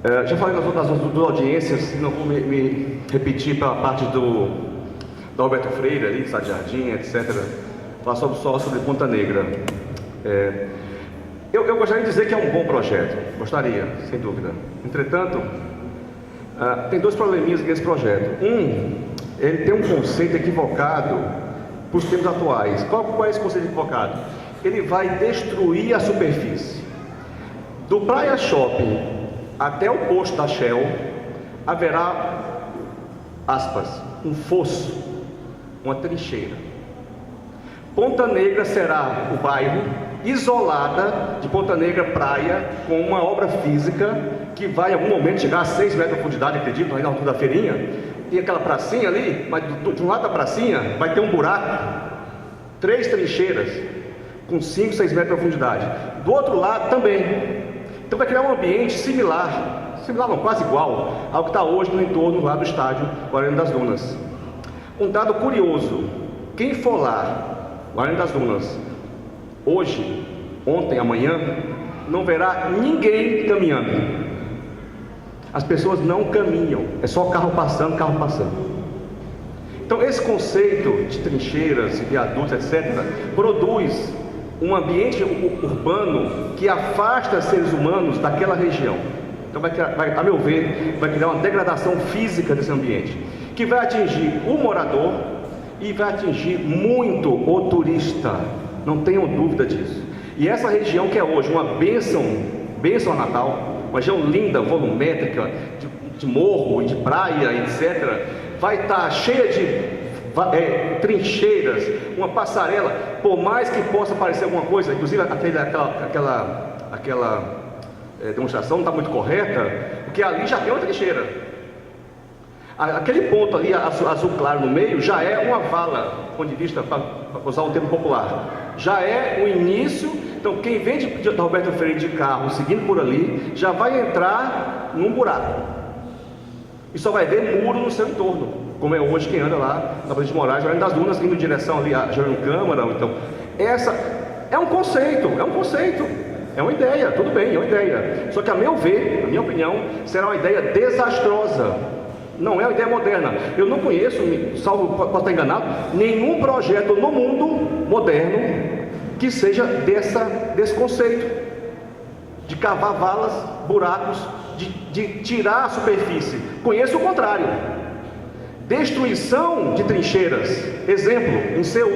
Já falei nas outras duas audiências, não vou me repetir pela parte do Roberto Freire, ali, Sá de Jardim, etc. Falar só sobre Ponta Negra. Eu gostaria de dizer que é um bom projeto, gostaria, sem dúvida. Entretanto, tem dois probleminhas nesse projeto. Ele tem um conceito equivocado para os tempos atuais. Qual é esse conceito equivocado? Ele vai destruir a superfície. Do Praia Shopping até o posto da Shell, haverá, aspas, um fosso, uma trincheira. Ponta Negra será o bairro isolada de Ponta Negra Praia, com uma obra física que vai em algum momento chegar a 6 metros de profundidade, acredito, aí na altura da feirinha. Tem aquela pracinha ali, mas de um lado da pracinha vai ter um buraco, 3 trincheiras com 5, 6 metros de profundidade. Do outro lado também. Então vai criar um ambiente similar não, quase igual ao que está hoje no entorno lá do estádio Guarani das Dunas. Um dado curioso: quem for lá, Guarani das Dunas, hoje, ontem, amanhã, não verá ninguém caminhando. As pessoas não caminham, é só carro passando. Então esse conceito de trincheiras, viadutos, etc., produz um ambiente urbano que afasta seres humanos daquela região. Então a meu ver, vai criar uma degradação física desse ambiente, que vai atingir o morador e vai atingir muito o turista, não tenham dúvida disso. E essa região que é hoje uma bênção a Natal, uma região linda, volumétrica, de morro e de praia, etc., vai estar cheia de trincheiras, uma passarela, por mais que possa parecer alguma coisa, inclusive aquela demonstração não está muito correta, porque ali já tem uma trincheira. Aquele ponto ali, azul claro no meio, já é uma vala, do ponto de vista, para usar um termo popular, já é o início. Então quem vem de Roberto Freire de carro, seguindo por ali, já vai entrar num buraco, e só vai ver muro no seu entorno, como é hoje quem anda lá na Praia de Moraes, Guarani das Dunas, indo em direção ali a Jerônimo Câmara. Então, essa é um conceito, é uma ideia, tudo bem, é uma ideia. Só que, a meu ver, na minha opinião, será uma ideia desastrosa. Não é uma ideia moderna. Eu não conheço, salvo posso estar enganado, nenhum projeto no mundo moderno que seja desse conceito de cavar valas, buracos, de tirar a superfície. Conheço o contrário. Destruição de trincheiras. Exemplo, em Seul.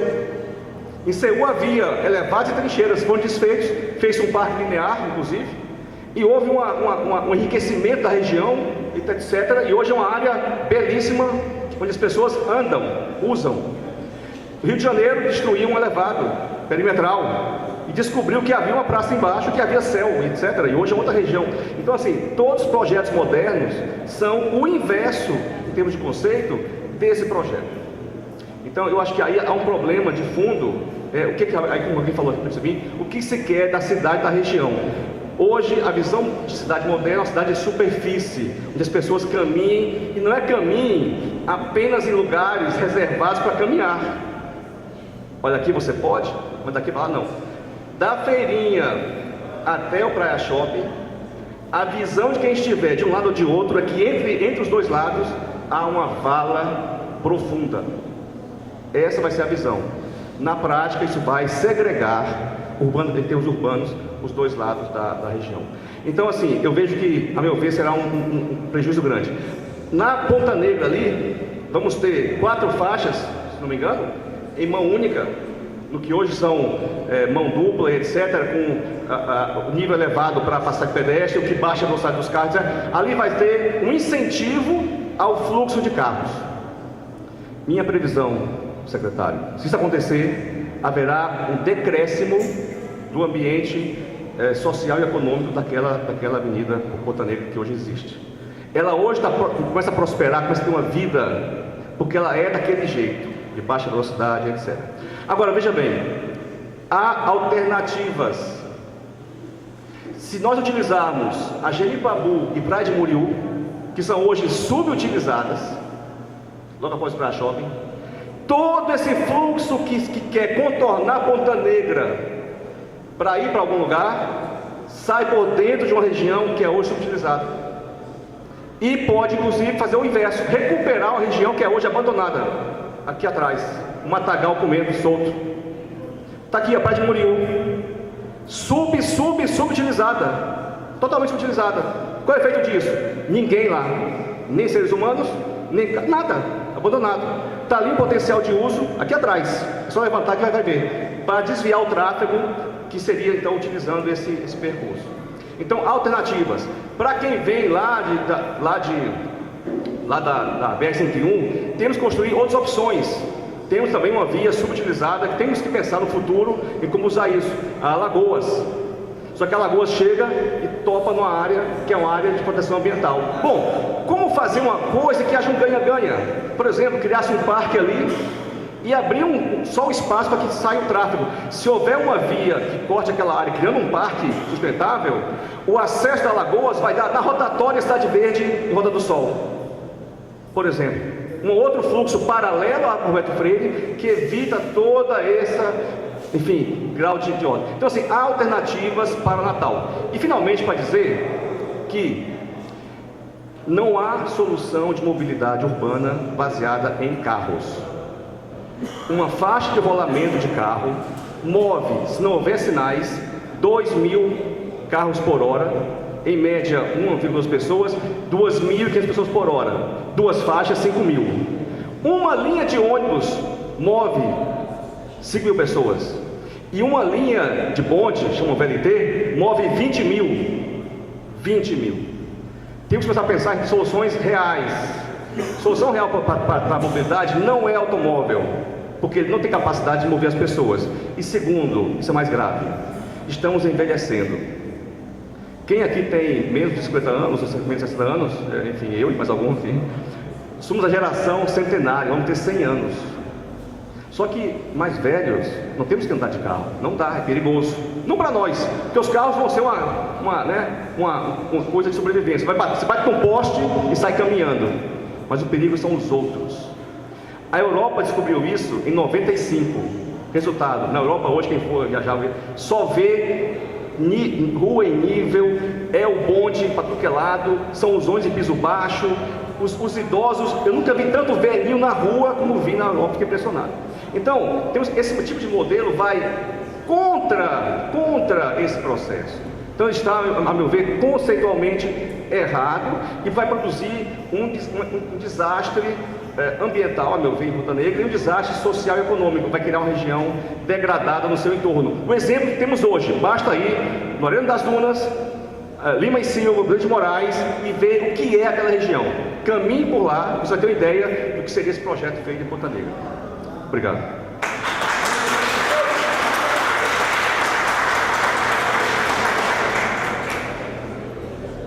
Em Seul havia elevados e trincheiras, foram desfeitos, fez um parque linear, inclusive, e houve um enriquecimento da região, etc. E hoje é uma área belíssima, onde as pessoas andam, usam. O Rio de Janeiro destruiu um elevado perimetral e descobriu que havia uma praça embaixo, que havia céu, etc. E hoje é outra região. Então, assim, todos os projetos modernos são o inverso, em termos de conceito, desse projeto. Então eu acho que aí há um problema de fundo. Aí, como alguém falou aqui para mim, o que se quer da cidade, da região? Hoje a visão de cidade moderna é uma cidade de superfície, onde as pessoas caminhem, e não é caminhem apenas em lugares reservados para caminhar. Olha, aqui você pode, mas daqui para lá não. Da feirinha até o Praia Shopping, a visão de quem estiver de um lado ou de outro é que entre os dois lados há uma vala profunda. Essa vai ser a visão. Na prática, isso vai segregar, em termos urbanos, os dois lados da região. Então, assim, eu vejo que, a meu ver, será um prejuízo grande. Na Ponta Negra ali, vamos ter 4 faixas, se não me engano, em mão única, no que hoje são mão dupla, etc., com o nível elevado para passar de pedestre, o que baixa a velocidade dos carros, etc. Ali vai ter um incentivo ao fluxo de carros. Minha previsão, secretário, se isso acontecer, haverá um decréscimo do ambiente social e econômico daquela avenida Ponta Negra que hoje existe. Ela hoje começa a prosperar, começa a ter uma vida, porque ela é daquele jeito, de baixa velocidade, etc. Agora, veja bem, há alternativas. Se nós utilizarmos a Genipabu e Praia de Muriú, que são hoje subutilizadas, logo após o Praia Shopping, todo esse fluxo que quer contornar Ponta Negra para ir para algum lugar, sai por dentro de uma região que é hoje subutilizada. E pode, inclusive, fazer o inverso, recuperar uma região que é hoje abandonada. Aqui atrás, um matagal comendo solto. Está aqui a Praia de Muriú, subutilizada, totalmente subutilizada. Qual é o efeito disso? Ninguém lá, nem seres humanos, nem nada, abandonado. Está ali o potencial de uso, aqui atrás, é só levantar que vai ver, para desviar o tráfego, que seria então utilizando esse percurso. Então, alternativas. Para quem vem lá da BR-101, temos que construir outras opções. Temos também uma via subutilizada que temos que pensar no futuro em como usar isso. A Alagoas. Só que a Alagoas chega e topa numa área que é uma área de proteção ambiental. Bom, como fazer uma coisa que haja um ganha-ganha? Por exemplo, criasse um parque ali e abrir só o espaço para que saia o tráfego. Se houver uma via que corte aquela área, criando um parque sustentável, o acesso da Alagoas vai dar na rotatória Cidade Verde e Roda do Sol, por exemplo. Um outro fluxo paralelo ao Roberto Freire, que evita toda essa, enfim, grau de ordem. Então, assim, há alternativas para o Natal. E, finalmente, para dizer que não há solução de mobilidade urbana baseada em carros. Uma faixa de rolamento de carro move, se não houver sinais, 2.000 carros por hora, em média 1,2 pessoas, 2.500 pessoas por hora, duas faixas, 5.000. Uma linha de ônibus move 5.000 pessoas, e uma linha de bonde, chama VLT, move 20.000. 20.000. Temos que começar a pensar em soluções reais. Solução real para a mobilidade não é automóvel, porque ele não tem capacidade de mover as pessoas. E segundo, isso é mais grave, estamos envelhecendo. Quem aqui tem menos de 50 anos, ou menos de 60 anos, enfim, eu e mais algum, enfim, somos a geração centenária, vamos ter 100 anos. Só que mais velhos, não temos que andar de carro, não dá, é perigoso. Não para nós, porque os carros vão ser uma coisa de sobrevivência. Você bate com um poste e sai caminhando, mas o perigo são os outros. A Europa descobriu isso em 95. Resultado, na Europa hoje, quem for viajar, só vê rua em nível, é o bonde para tudo que é lado, são os ônibus de piso baixo, os idosos. Eu nunca vi tanto velhinho na rua como vi na Europa, fiquei impressionado. Então, temos esse tipo de modelo vai contra esse processo. Então está, a meu ver, conceitualmente errado e vai produzir um desastre ambiental, a meu ver, em Ponta Negra, e um desastre social e econômico. Vai criar uma região degradada no seu entorno. O exemplo que temos hoje, basta ir no Arena das Dunas, Lima e Silva, Grande Moraes, e ver o que é aquela região. Caminhe por lá, você vai ter uma ideia do que seria esse projeto feito em Ponta Negra. Obrigado.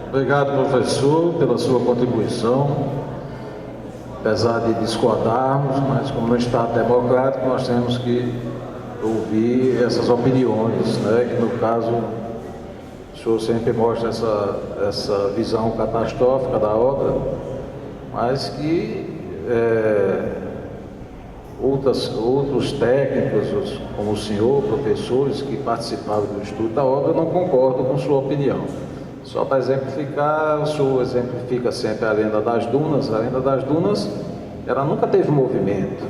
Obrigado, professor, pela sua contribuição. Apesar de discordarmos, mas como no Estado democrático, nós temos que ouvir essas opiniões, né? Que no caso, o senhor sempre mostra essa visão catastrófica da obra, mas que outros técnicos, como o senhor, professores que participaram do estudo da obra, não concordam com sua opinião. Só para exemplificar, o senhor exemplifica sempre a Lenda das Dunas. A Lenda das Dunas, ela nunca teve movimento,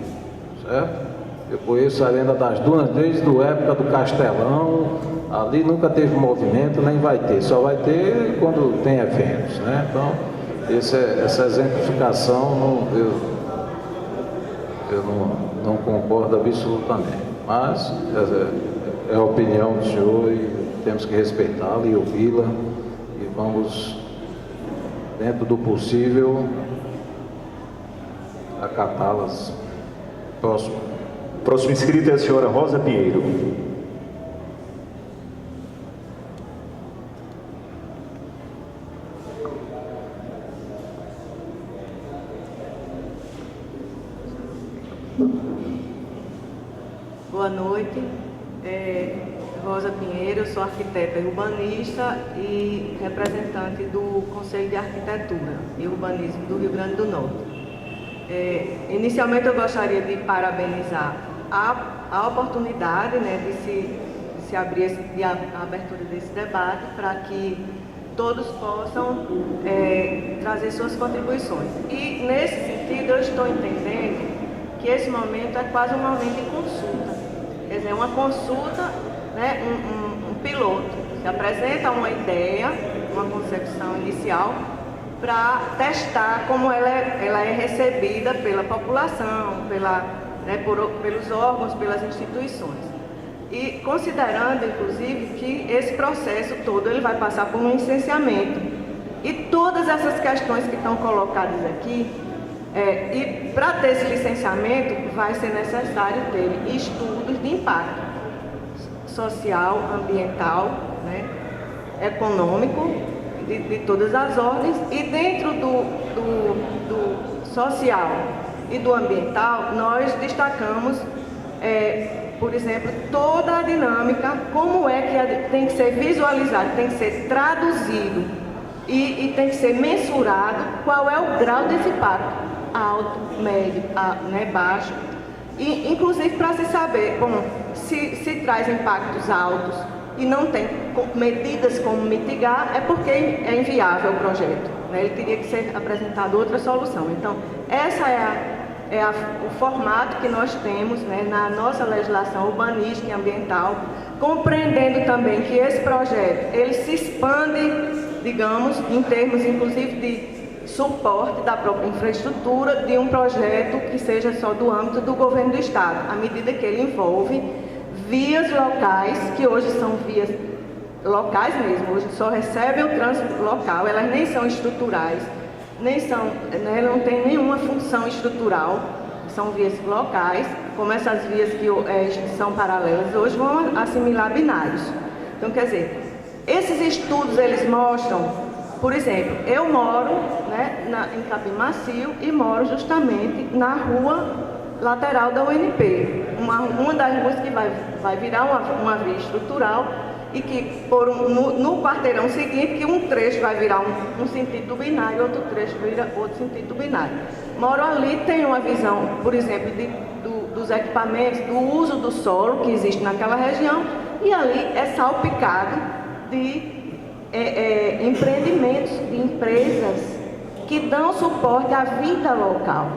certo? Eu conheço a Lenda das Dunas desde a época do Castelão, ali nunca teve movimento, nem vai ter, só vai ter quando tem eventos, né? Então, essa exemplificação eu não concordo absolutamente, mas é a opinião do senhor e temos que respeitá-la e ouvi-la. Vamos, dentro do possível, acatá-las. Próximo inscrito é a senhora Rosa Pinheiro. Boa noite. Rosa Pinheiro, eu sou arquiteta e urbanista e representante do Conselho de Arquitetura e Urbanismo do Rio Grande do Norte. Inicialmente eu gostaria de parabenizar a oportunidade, né, de se abrir a abertura desse debate para que todos possam trazer suas contribuições. E, nesse sentido, eu estou entendendo que esse momento é quase um momento de consulta. Quer dizer, uma consulta, né, um piloto, que apresenta uma ideia, uma concepção inicial, para testar como ela é recebida pela população, pelos órgãos, pelas instituições. E considerando, inclusive, que esse processo todo ele vai passar por um licenciamento. E todas essas questões que estão colocadas aqui, e para ter esse licenciamento, vai ser necessário ter estudos de impacto social, ambiental, né, econômico, de todas as ordens, e dentro do social e do ambiental, nós destacamos, por exemplo, toda a dinâmica, como é que tem que ser visualizado, tem que ser traduzido e tem que ser mensurado qual é o grau desse impacto, alto, médio, né, baixo, e inclusive para se saber, bom, se traz impactos altos e não tem medidas como mitigar, é porque é inviável o projeto, né? Ele teria que ser apresentado outra solução. Então, essa o formato que nós temos, né, na nossa legislação urbanística e ambiental, compreendendo também que esse projeto ele se expande, digamos, em termos inclusive de suporte da própria infraestrutura de um projeto que seja só do âmbito do governo do estado, à medida que ele envolve vias locais, que hoje são vias locais mesmo, hoje só recebem o trânsito local, elas nem são estruturais, nem são, né, não tem nenhuma função estrutural, são vias locais, como essas vias que são paralelas hoje vão assimilar binários. Então, quer dizer, esses estudos eles mostram, por exemplo, eu moro, né, em Capim Macio e moro justamente na rua lateral da UNP, uma das ruas que vai virar uma via estrutural e que no quarteirão seguinte, que um trecho vai virar um sentido binário, outro trecho vira outro sentido binário. Moro ali, tenho uma visão, por exemplo, dos equipamentos, do uso do solo que existe naquela região, e ali é salpicado de empreendimentos, de empresas que dão suporte à vida local.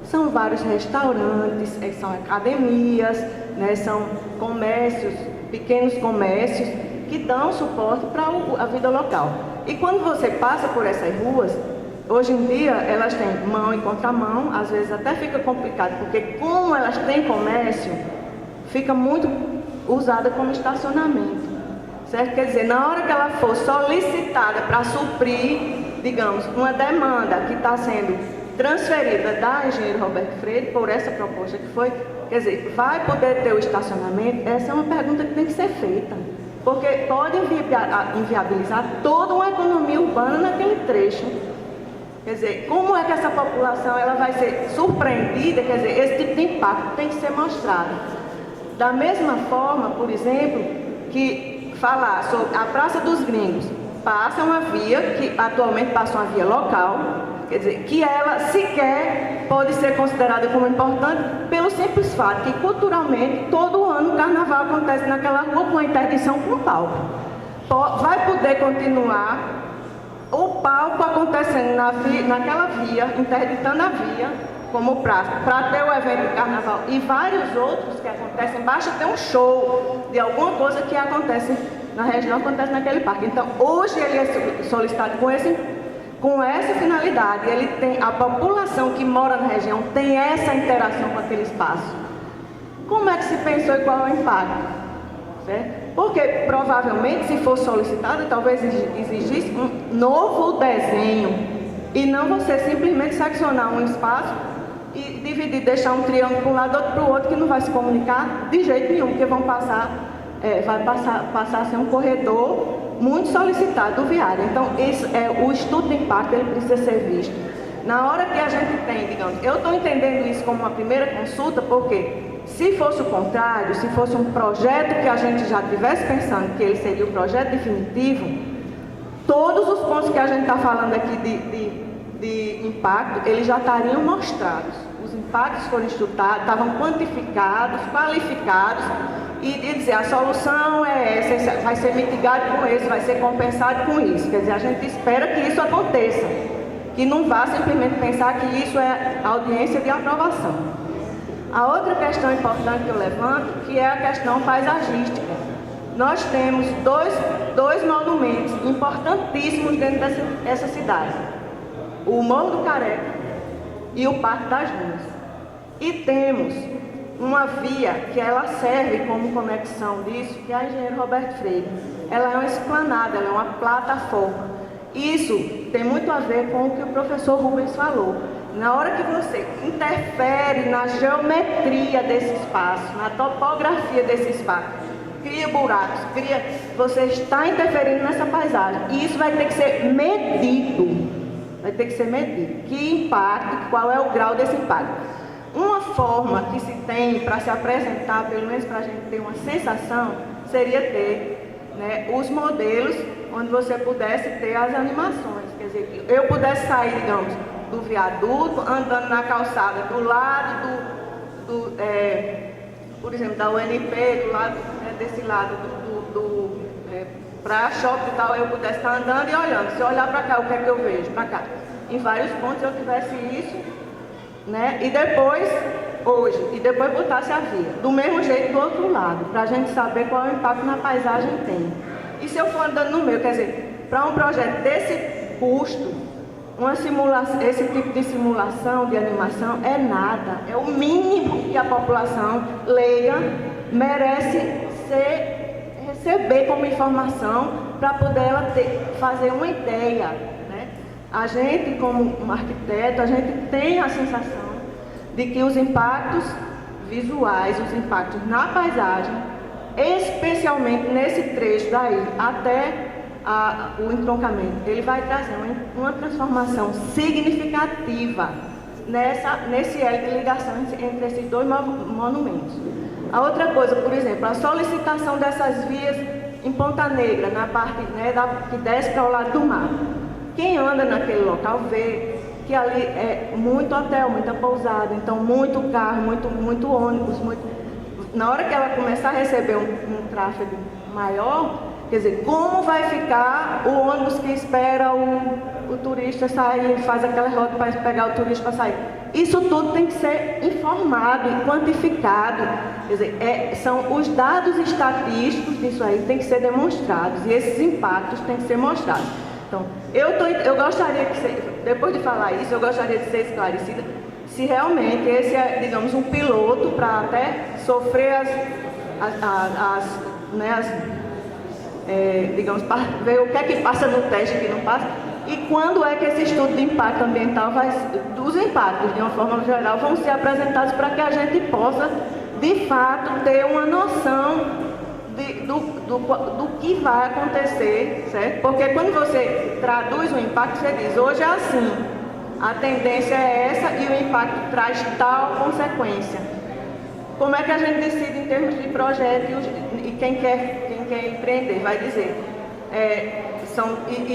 São vários restaurantes, são academias, né, são comércios, pequenos comércios, que dão suporte para a vida local. E quando você passa por essas ruas, hoje em dia elas têm mão e contramão, às vezes até fica complicado, porque como elas têm comércio, fica muito usada como estacionamento. Certo? Quer dizer, na hora que ela for solicitada para suprir, digamos, uma demanda que está sendo transferida da engenheiro Roberto Freire por essa proposta que foi, quer dizer, vai poder ter o estacionamento? Essa é uma pergunta que tem que ser feita, porque pode inviabilizar toda uma economia urbana naquele trecho. Quer dizer, como é que essa população ela vai ser surpreendida? Quer dizer, esse tipo de impacto tem que ser mostrado. Da mesma forma, por exemplo, que falar sobre a Praça dos Gringos, passa uma via, que atualmente passa uma via local, quer dizer, que ela sequer pode ser considerada como importante pelo simples fato que culturalmente todo ano o carnaval acontece naquela rua com a interdição com o palco. Vai poder continuar o palco acontecendo naquela via, interditando a via como praça, para ter o evento de carnaval e vários outros que acontecem, basta ter um show de alguma coisa que acontece na região, acontece naquele parque. Então, hoje ele é solicitado com essa finalidade, a população que mora na região tem essa interação com aquele espaço. Como é que se pensou e qual é o impacto? Certo? Porque, provavelmente, se for solicitado, talvez exigisse um novo desenho e não você simplesmente seccionar um espaço e dividir, deixar um triângulo para um lado, outro para o outro, que não vai se comunicar de jeito nenhum, porque vai passar a ser um corredor muito solicitado do viário. Então, o estudo de impacto ele precisa ser visto. Na hora que a gente tem, digamos, eu estou entendendo isso como uma primeira consulta, porque se fosse o contrário, se fosse um projeto que a gente já estivesse pensando que ele seria o projeto definitivo, todos os pontos que a gente está falando aqui de impacto, eles já estariam mostrados. Os impactos foram estudados, estavam quantificados, qualificados, e dizer, a solução é essa, vai ser mitigado com isso, vai ser compensado com isso. Quer dizer, a gente espera que isso aconteça. que não vá simplesmente pensar que isso é audiência de aprovação. A outra questão importante que eu levanto, que é a questão paisagística. Nós temos dois monumentos importantíssimos dentro dessa cidade. O Morro do Careca e o Parque das Dunas. E temos uma via que ela serve como conexão disso, que é a Engenheiro Roberto Freire. Ela é uma esplanada, ela é uma plataforma. Isso tem muito a ver com o que o professor Rubens falou. Na hora que você interfere na geometria desse espaço, na topografia desse espaço, cria buracos, você está interferindo nessa paisagem. E isso vai ter que ser medido. Vai ter que ser medido. Que impacto, qual é o grau desse impacto. Uma forma que se tem para se apresentar, pelo menos para a gente ter uma sensação, seria ter, né, os modelos onde você pudesse ter as animações. Quer dizer, que eu pudesse sair, digamos, do viaduto, andando na calçada do lado por exemplo, da UNP, do lado, desse lado para shopping e tal, eu pudesse estar andando e olhando. Se eu olhar para cá, o que é que eu vejo? Para cá. Em vários pontos eu tivesse isso, né? E depois botasse a via. Do mesmo jeito do outro lado, para a gente saber qual é o impacto na paisagem tem. E se eu for andando no meio, quer dizer, para um projeto desse custo, esse tipo de simulação, de animação, é nada. É o mínimo que a população leiga merece receber como informação para poder ela fazer uma ideia, né? A gente, como um arquiteto, a gente tem a sensação de que os impactos visuais, os impactos na paisagem, especialmente nesse trecho daí até o entroncamento, ele vai trazer uma transformação significativa nesse elo de ligação entre esses dois monumentos. A outra coisa, por exemplo, a solicitação dessas vias em Ponta Negra, na parte, né, que desce para o lado do mar. Quem anda naquele local vê que ali é muito hotel, muita pousada, então muito carro, muito ônibus. Na hora que ela começar a receber um tráfego maior, quer dizer, como vai ficar o ônibus que espera o turista sair, faz aquela rota para pegar o turista para sair? Isso tudo tem que ser informado e quantificado. Quer dizer, são os dados estatísticos disso aí que tem que ser demonstrados e esses impactos têm que ser mostrados. Então, eu gostaria que, depois de falar isso, eu gostaria de ser esclarecida se realmente esse é, digamos, um piloto para até sofrer digamos, para ver o que é que passa no teste e o que não passa, e quando é que esse estudo de impacto ambiental dos impactos, de uma forma geral, vão ser apresentados para que a gente possa, de fato, ter uma noção do que vai acontecer, certo? Porque quando você traduz o impacto, você diz, hoje é assim, a tendência é essa e o impacto traz tal consequência. Como é que a gente decide em termos de projeto e quem quer empreender vai dizer?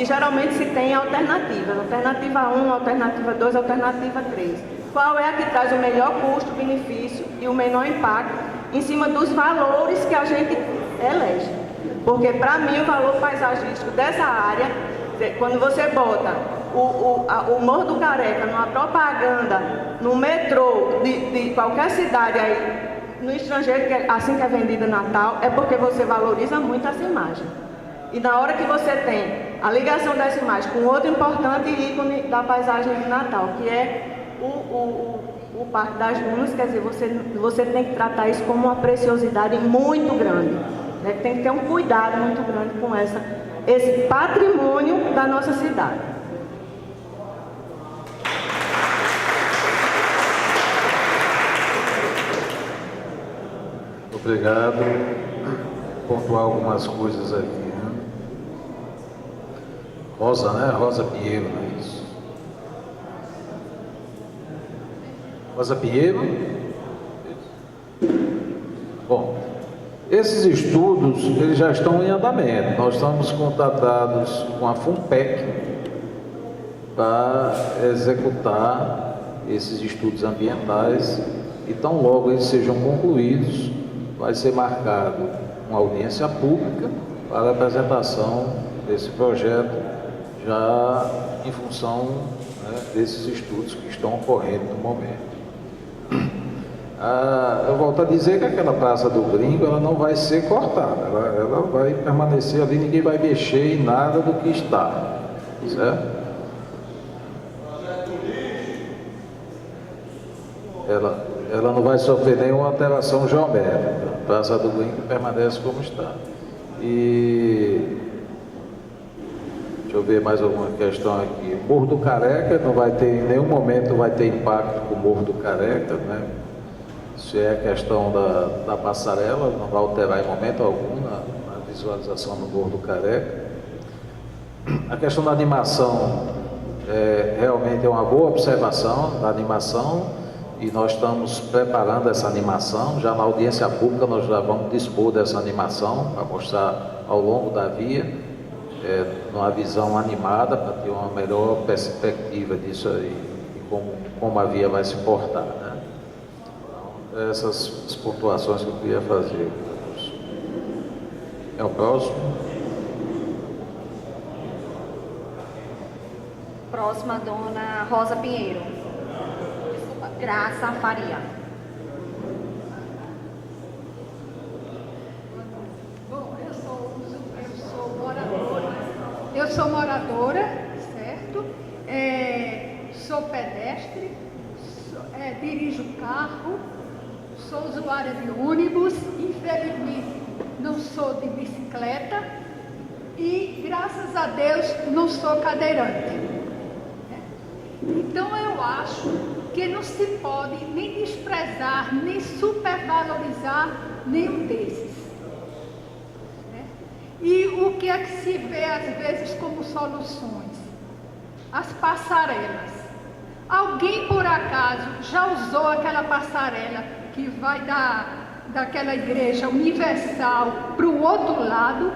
Geralmente se tem alternativas, alternativa 1, alternativa 2, alternativa 3. Qual é a que traz o melhor custo-benefício e o menor impacto em cima dos valores que a gente elege? Porque para mim o valor paisagístico dessa área, quando você bota o Morro do Careca numa propaganda, no metrô de qualquer cidade aí, no estrangeiro, assim que é vendida Natal, é porque você valoriza muito essa imagem. E na hora que você tem a ligação dessa imagem com outro importante ícone da paisagem de Natal, que é o Parque das Dunas, quer dizer, você tem que tratar isso como uma preciosidade muito grande, né? Tem que ter um cuidado muito grande com esse patrimônio da nossa cidade. Obrigado. Pontuar algumas coisas aqui, né? Rosa, né? Rosa Pinheiro, não é isso? Rosa Pinheiro? Bom, esses estudos, eles já estão em andamento. Nós estamos contatados com a FUNPEC para executar esses estudos ambientais e tão logo eles sejam concluídos, vai ser marcado uma audiência pública para a apresentação desse projeto já em função, né, desses estudos que estão ocorrendo no momento. Eu volto a dizer que aquela Praça do Gringo ela não vai ser cortada, ela vai permanecer ali, ninguém vai mexer em nada do que está, certo? Ela não vai sofrer nenhuma alteração geométrica. A Praça do Gringo permanece como está. E deixa eu ver mais alguma questão aqui. O Morro do Careca não vai ter, em nenhum momento vai ter impacto com o Morro do Careca, né? Se é a questão da passarela, não vai alterar em momento algum na visualização do Morro do Careca. A questão da animação realmente é uma boa observação da animação, e nós estamos preparando essa animação. Já na audiência pública nós já vamos dispor dessa animação para mostrar ao longo da via, numa visão animada, para ter uma melhor perspectiva disso aí, e como a via vai se portar, né? Essas as pontuações que eu queria fazer. É o próximo. Próxima, dona Rosa Pinheiro. Graça Faria. Bom, eu sou moradora, certo? Sou pedestre, dirijo carro, sou usuária de ônibus, infelizmente não sou de bicicleta e, graças a Deus, não sou cadeirante. Então eu acho que não se pode nem desprezar, nem supervalorizar nenhum desses. E o que é que se vê às vezes como soluções? As passarelas. Alguém por acaso já usou aquela passarela que vai daquela igreja universal para o outro lado,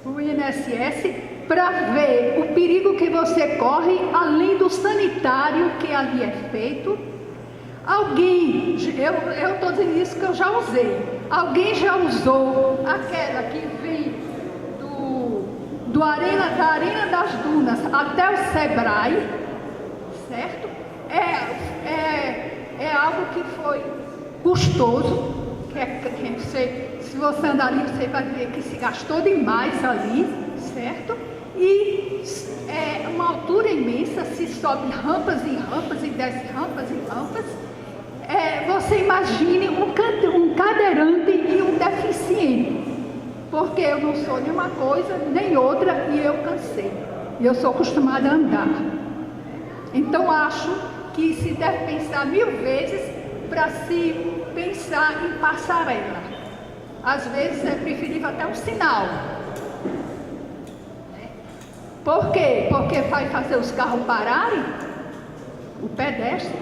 o INSS, para ver o perigo que você corre, além do sanitário que ali é feito? Alguém, eu estou dizendo isso que eu já usei, alguém já usou aquela que vem da Arena das Dunas até o Sebrae, certo? É algo que foi custoso, se você andar ali, você vai ver que se gastou demais ali, certo? E é uma altura imensa, se sobe rampas e rampas e desce rampas e rampas. Você imagine um cadeirante e um deficiente, porque eu não sou nenhuma coisa nem outra e eu cansei. Eu sou acostumada a andar. Então acho que se deve pensar 1000 vezes para se pensar em passarela. Às vezes é preferível até um sinal. Por quê? Porque vai fazer os carros pararem, o pedestre,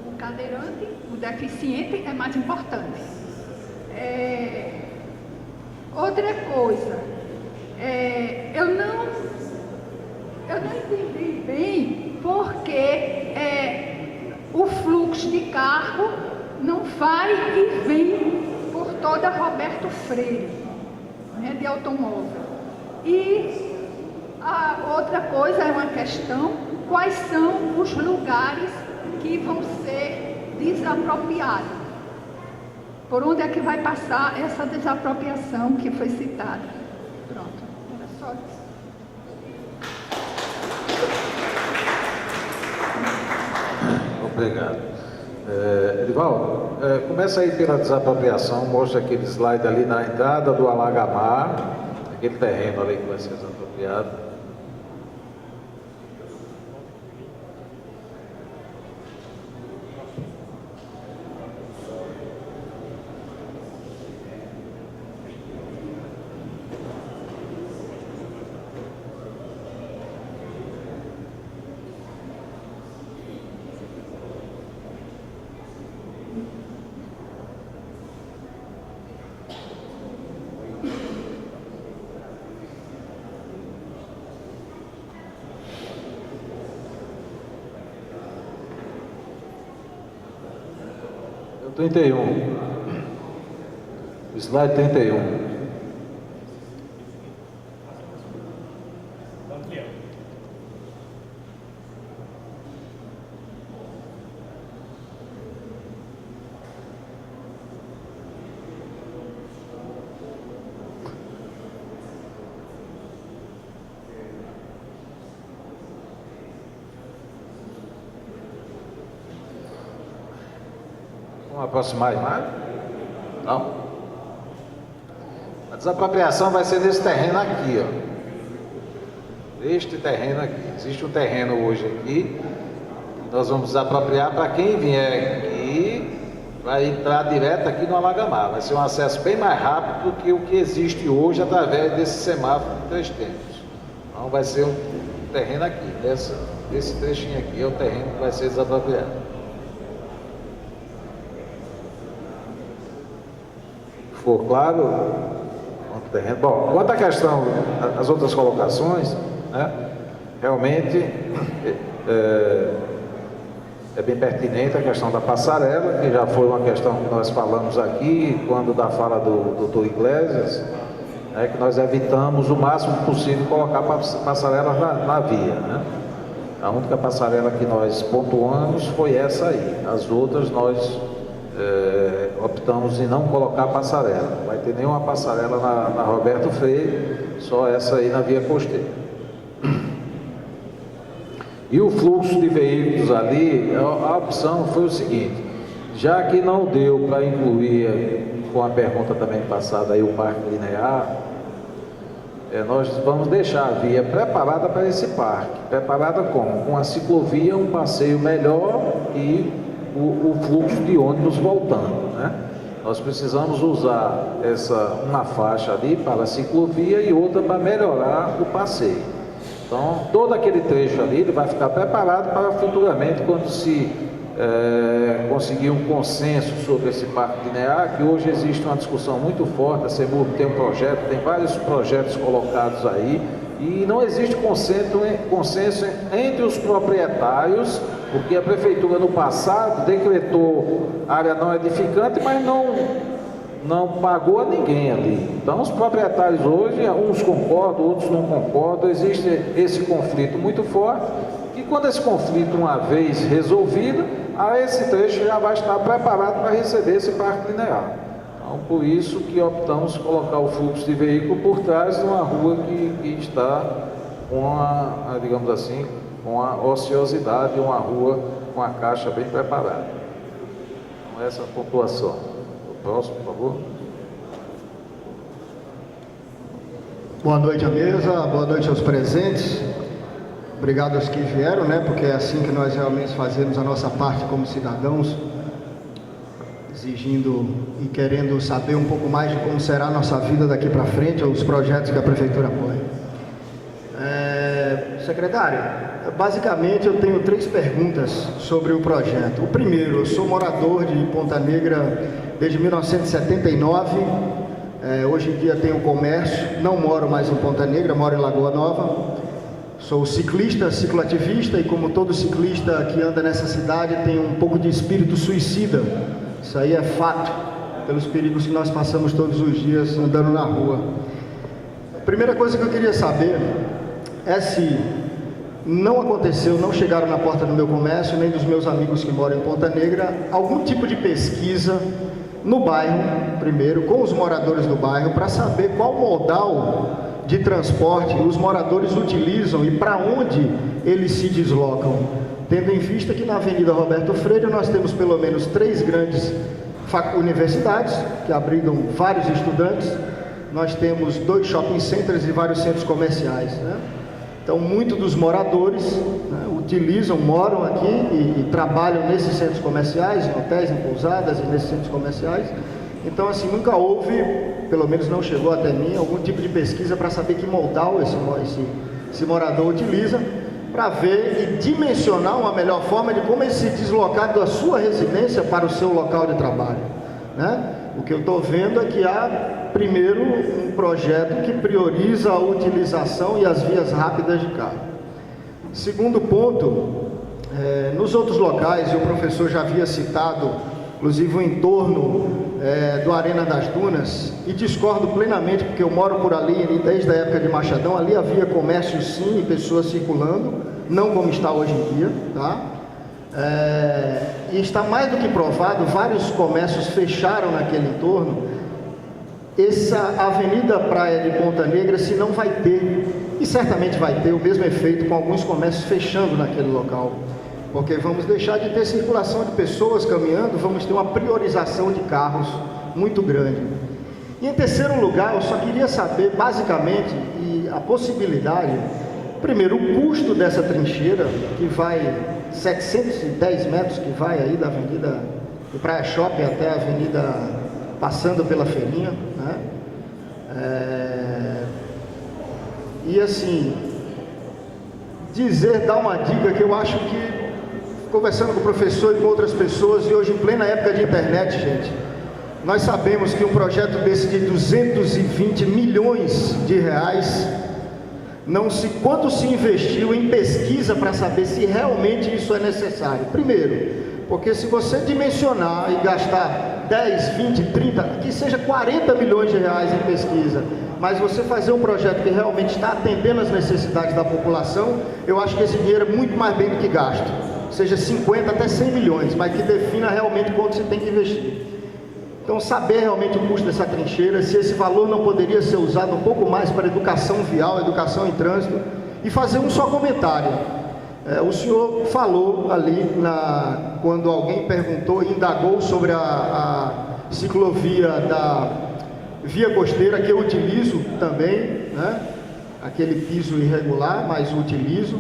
o cadeirante, o deficiente é mais importante. Outra coisa, eu não entendi bem porque o fluxo de carro não vai e vem por toda Roberto Freire, né, de automóvel. E a outra coisa é uma questão: quais são os lugares que vão ser desapropriados? Por onde é que vai passar essa desapropriação que foi citada? Pronto, era só isso. Obrigado. Edivaldo, começa aí pela desapropriação, mostra aquele slide ali na entrada do Alagamar, aquele terreno ali que vai ser desapropriado. O 31. Slide 31. Vamos aproximar a imagem? Não? A desapropriação vai ser nesse terreno aqui, ó. Este terreno aqui. Existe um terreno hoje aqui. Nós vamos desapropriar para quem vier aqui, vai entrar direto aqui no Alagamar. Vai ser um acesso bem mais rápido do que o que existe hoje através desse semáforo de 3 tempos. Então vai ser um terreno aqui, esse trechinho aqui é o terreno que vai ser desapropriado. Ficou claro? O terreno. Bom, quanto à questão, as outras colocações, né, realmente é bem pertinente a questão da passarela, que já foi uma questão que nós falamos aqui, quando da fala do Dr. Iglesias, né, que nós evitamos o máximo possível colocar passarelas na via. Né? A única passarela que nós pontuamos foi essa aí. As outras nós optamos em não colocar passarela. Não vai ter nenhuma passarela na Roberto Freire, só essa aí na via costeira. E o fluxo de veículos ali, a opção foi o seguinte: já que não deu para incluir, com a pergunta também passada aí, o parque linear, nós vamos deixar a via preparada para esse parque. Preparada como? Com a ciclovia, um passeio melhor e o fluxo de ônibus voltando, né? Nós precisamos usar uma faixa ali para a ciclovia e outra para melhorar o passeio. Então, todo aquele trecho ali ele vai ficar preparado para futuramente, quando se conseguir um consenso sobre esse parque linear, que hoje existe uma discussão muito forte. A CEMURB tem um projeto, tem vários projetos colocados aí, e não existe consenso entre os proprietários, porque a prefeitura no passado decretou área não edificante, mas não pagou a ninguém ali. Então os proprietários hoje, uns concordam, outros não concordam. Existe esse conflito muito forte, e quando esse conflito uma vez resolvido, esse trecho já vai estar preparado para receber esse parque linear. Então por isso que optamos colocar o fluxo de veículo por trás de uma rua que está com digamos assim, com a ociosidade, uma rua com a caixa bem preparada. Então essa é a pontuação. Próximo, por favor. Boa noite à mesa, boa noite aos presentes. Obrigado aos que vieram, né? Porque é assim que nós realmente fazemos a nossa parte como cidadãos, exigindo e querendo saber um pouco mais de como será a nossa vida daqui para frente, os projetos que a prefeitura apoia. Secretário, basicamente eu tenho 3 perguntas sobre o projeto. O primeiro, eu sou morador de Ponta Negra desde 1979, hoje em dia tenho comércio, não moro mais em Ponta Negra, moro em Lagoa Nova. Sou ciclista, cicloativista, e como todo ciclista que anda nessa cidade tem um pouco de espírito suicida. Isso aí é fato, pelos perigos que nós passamos todos os dias andando na rua. A primeira coisa que eu queria saber é se não aconteceu, não chegaram na porta do meu comércio, nem dos meus amigos que moram em Ponta Negra, algum tipo de pesquisa no bairro, primeiro, com os moradores do bairro, para saber qual modal de transporte os moradores utilizam e para onde eles se deslocam, tendo em vista que na Avenida Roberto Freire nós temos pelo menos 3 grandes universidades que abrigam vários estudantes, nós temos 2 shopping centers e vários centros comerciais, né? Então, muitos dos moradores, né, moram aqui e trabalham nesses centros comerciais, em hotéis, em pousadas e nesses centros comerciais. Então, assim, nunca houve, pelo menos não chegou até mim, algum tipo de pesquisa para saber que modal esse morador utiliza, para ver e dimensionar uma melhor forma de como ele se deslocar da sua residência para o seu local de trabalho, né? O que eu estou vendo é que há, primeiro, um projeto que prioriza a utilização e as vias rápidas de carro. Segundo ponto, nos outros locais, e o professor já havia citado, inclusive o entorno do Arena das Dunas, e discordo plenamente, porque eu moro por ali desde a época de Machadão. Ali havia comércio sim, e pessoas circulando, não como está hoje em dia, tá? E está mais do que provado, vários comércios fecharam naquele entorno. Essa Avenida Praia de Ponta Negra, se não vai ter, e certamente vai ter o mesmo efeito com alguns comércios fechando naquele local. porque vamos deixar de ter circulação de pessoas caminhando, vamos ter uma priorização de carros muito grande. E em terceiro lugar, eu só queria saber, basicamente, e a possibilidade, primeiro, o custo dessa trincheira, que vai 710 metros, que vai aí da Avenida do Praia Shopping até a Avenida, passando pela Feirinha, né? E assim, dar uma dica que eu acho que, conversando com o professor e com outras pessoas, e hoje em plena época de internet, gente, nós sabemos que um projeto desse de 220 milhões de reais, quanto se investiu em pesquisa para saber se realmente isso é necessário. Primeiro, porque se você dimensionar e gastar 10, 20, 30, que seja 40 milhões de reais em pesquisa, mas você fazer um projeto que realmente está atendendo às necessidades da população, eu acho que esse dinheiro é muito mais bem do que gasto, seja 50 até 100 milhões, mas que defina realmente quanto você tem que investir. Então, saber realmente o custo dessa trincheira, se esse valor não poderia ser usado um pouco mais para educação vial, educação em trânsito, e fazer um só comentário. O senhor falou ali, quando alguém perguntou e indagou sobre a ciclovia da Via Costeira, que eu utilizo também, né? Aquele piso irregular, mas utilizo.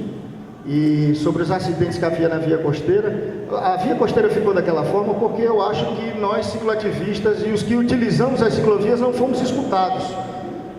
E sobre os acidentes que havia na Via Costeira, a Via Costeira ficou daquela forma porque eu acho que nós cicloativistas e os que utilizamos as ciclovias não fomos escutados.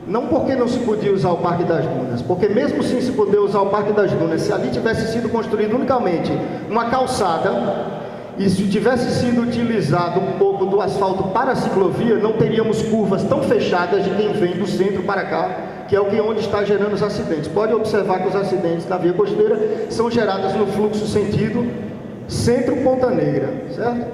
Não porque não se podia usar o Parque das Dunas, porque mesmo sem se poder usar o Parque das Dunas, se ali tivesse sido construído unicamente uma calçada, e se tivesse sido utilizado um pouco do asfalto para a ciclovia, não teríamos curvas tão fechadas de quem vem do centro para cá, que é onde está gerando os acidentes. Pode observar que os acidentes na Via Costeira são gerados no fluxo sentido centro-Ponta Negra, certo?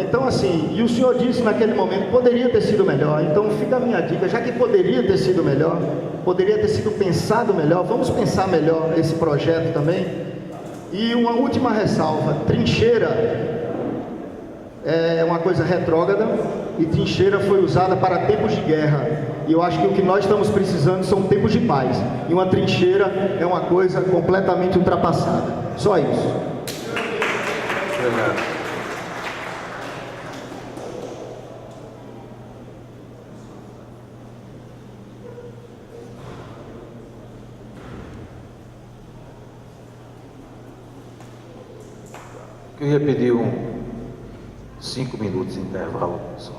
Então assim, e o senhor disse naquele momento, poderia ter sido melhor. Então fica a minha dica, já que poderia ter sido melhor, poderia ter sido pensado melhor, vamos pensar melhor esse projeto também. E uma última ressalva, trincheira é uma coisa retrógrada, e trincheira foi usada para tempos de guerra, e eu acho que o que nós estamos precisando são tempos de paz, e uma trincheira é uma coisa completamente ultrapassada. Só isso. Obrigado. Eu ia pedir 5 minutos de intervalo, pessoal.